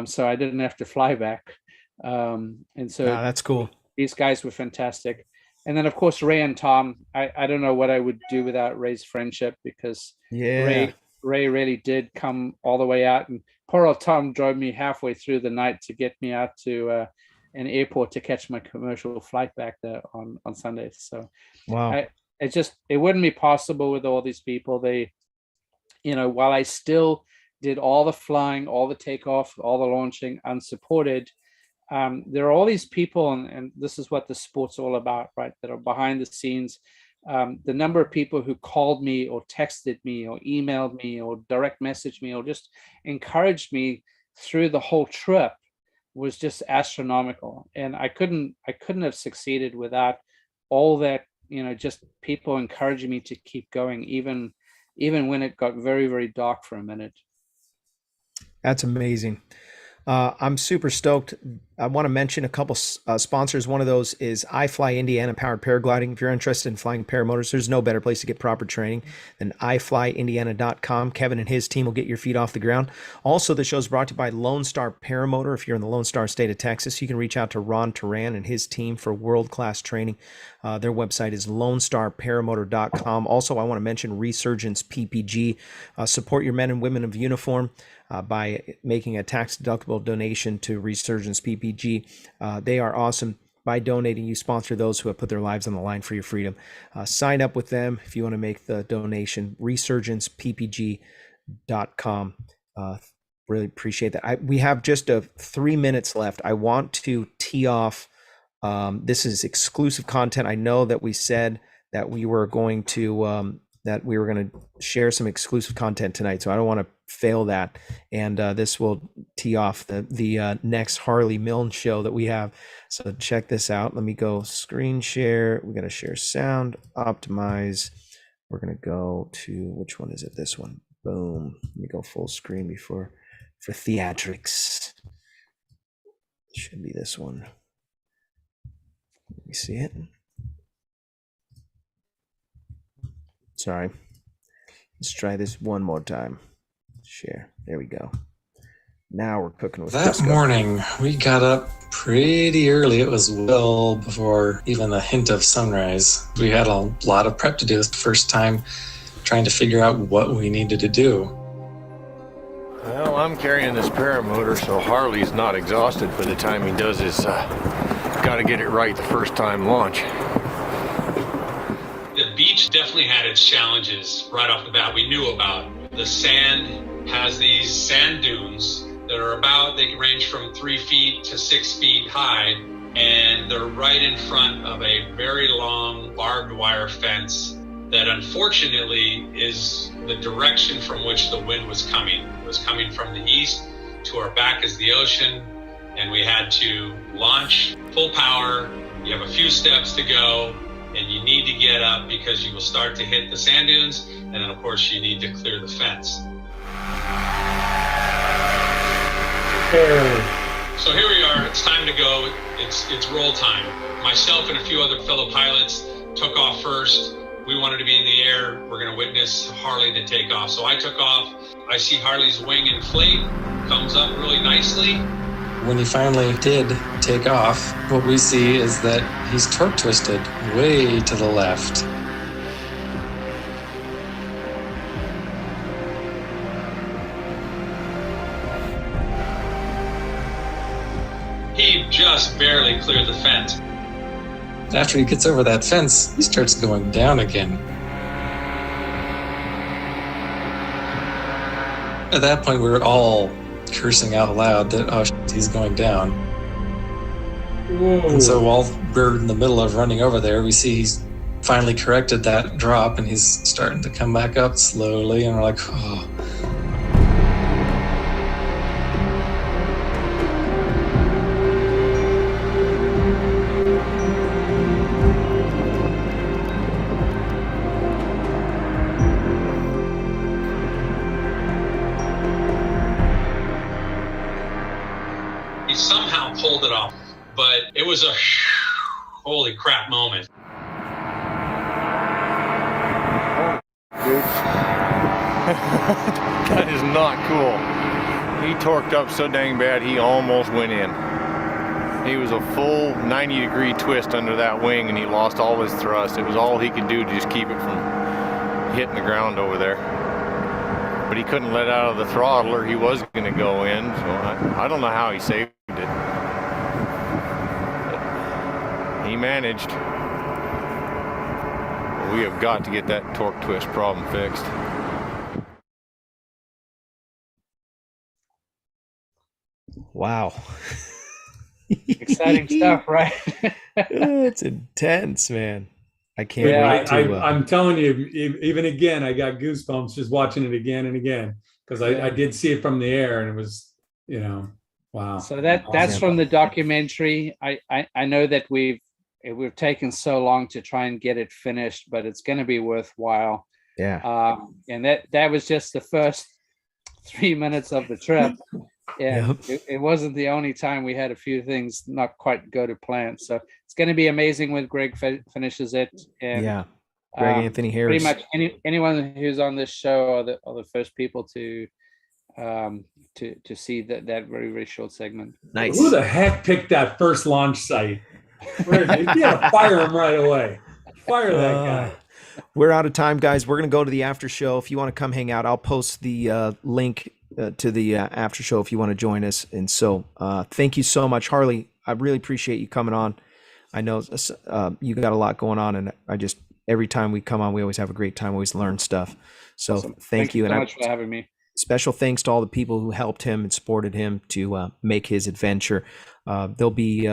Speaker 2: so I didn't have to fly back. And so
Speaker 1: that's cool.
Speaker 2: These guys were fantastic. And then, of course, Ray and Tom. I don't know what I would do without Ray's friendship, because Ray really did come all the way out. And poor old Tom drove me halfway through the night to get me out to an airport to catch my commercial flight back there on Sunday. So,
Speaker 1: wow.
Speaker 2: It wouldn't be possible with all these people. They, while I still did all the flying, all the takeoff, all the launching unsupported, there are all these people, and this is what the sport's all about, right? That are behind the scenes. The number of people who called me or texted me or emailed me or direct messaged me or just encouraged me through the whole trip was just astronomical. And I couldn't have succeeded without all that, just people encouraging me to keep going, even when it got very, very dark for a minute.
Speaker 1: That's amazing. I'm super stoked. I want to mention a couple sponsors. One of those is iFly Indiana Powered Paragliding. If you're interested in flying paramotors, there's no better place to get proper training than iflyindiana.com. Kevin and his team will get your feet off the ground. Also, the show is brought to you by Lone Star Paramotor. If you're in the Lone Star state of Texas, you can reach out to Ron Turan and his team for world-class training. Their website is lonestarparamotor.com. Also, I want to mention Resurgence PPG. Support your men and women of uniform by making a tax-deductible donation to Resurgence PPG. They are awesome. By donating, you sponsor those who have put their lives on the line for your freedom. Sign up with them if you want to make the donation. Resurgenceppg.com. Really appreciate that. We have just 3 minutes left. I want to tee off. This is exclusive content. I know that we said that we were going to share some exclusive content tonight, so I don't want to fail that. And this will tee off the next Harley Milne show that we have. So check this out. Let me go screen share. We're going to share sound, optimize. We're going to go to, which one is it? This one. Boom. Let me go full screen for theatrics. It should be this one. Let me see it. Sorry. Let's try this one more time. Share. There we go. Now we're cooking with
Speaker 5: that
Speaker 1: Crisco.
Speaker 5: Morning, we got up pretty early. It was well before even a hint of sunrise. We had a lot of prep to do this first time, trying to figure out what we needed to do.
Speaker 6: Well, I'm carrying this paramotor, so Harley's not exhausted by the time he does his got to get it right the first time launch.
Speaker 7: The beach definitely had its challenges right off the bat. We knew about the sand has these sand dunes that are they can range from 3 feet to 6 feet high, and they're right in front of a very long barbed wire fence that unfortunately is the direction from which the wind was coming. It was coming from the east. To our back is the ocean, and we had to launch full power. You have a few steps to go, and you need to get up because you will start to hit the sand dunes, and then of course you need to clear the fence. So here we are, it's time to go. It's roll time. Myself and a few other fellow pilots took off first. We wanted to be in the air. We're gonna witness Harley to take off. So I took off. I see Harley's wing inflate, comes up really nicely.
Speaker 5: When he finally did take off, what we see is that he's torque twisted way to the left.
Speaker 7: He just barely cleared the fence.
Speaker 5: After he gets over that fence, he starts going down again. At that point, we were all cursing out loud that, oh, he's going down.
Speaker 3: Whoa.
Speaker 5: And so while we're in the middle of running over there, we see he's finally corrected that drop and he's starting to come back up slowly, and we're like, oh.
Speaker 7: somehow pulled it off. But it was a holy crap moment.
Speaker 6: Dude. That is not cool. He torqued up so dang bad he almost went in. He was a full 90-degree twist under that wing and he lost all his thrust. It was all he could do to just keep it from hitting the ground over there. But he couldn't let out of the throttle or he was going to go in. So I don't know how he saved it. He managed. We have got to get that torque twist problem fixed.
Speaker 1: Wow.
Speaker 2: Exciting stuff, right?
Speaker 1: It's intense, man. I can't
Speaker 3: Yeah,
Speaker 1: wait to.
Speaker 3: I'm telling you, even again, I got goosebumps just watching it again and again because I did see it from the air and it was, wow.
Speaker 2: So that's from the documentary. I know that we've taken so long to try and get it finished, but it's going to be worthwhile.
Speaker 1: Yeah.
Speaker 2: And that was just the first 3 minutes of the trip. Yeah, it wasn't the only time we had a few things not quite go to plan. So it's going to be amazing when Greg finishes it. And
Speaker 1: Greg Anthony Harris.
Speaker 2: Pretty much anyone who's on this show are the first people to see that very, very short segment.
Speaker 1: Nice.
Speaker 3: Who the heck picked that first launch site? You gotta fire him right away. Fire that guy.
Speaker 1: We're out of time, guys. We're going to go to the after show. If you want to come hang out, I'll post the link to the after show if you want to join us. And so thank you so much, Harley. I really appreciate you coming on. I know you got a lot going on, and every time we come on, we always have a great time, always learn stuff. So
Speaker 2: awesome.
Speaker 1: Thank you
Speaker 2: so much for having me.
Speaker 1: Special thanks to all the people who helped him and supported him to make his adventure. There'll be,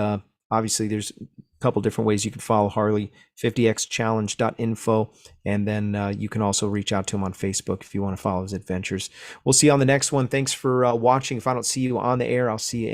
Speaker 1: obviously, there's a couple different ways you can follow Harley, 50xchallenge.info, and then you can also reach out to him on Facebook if you want to follow his adventures. We'll see you on the next one. Thanks for watching. If I don't see you on the air, I'll see you in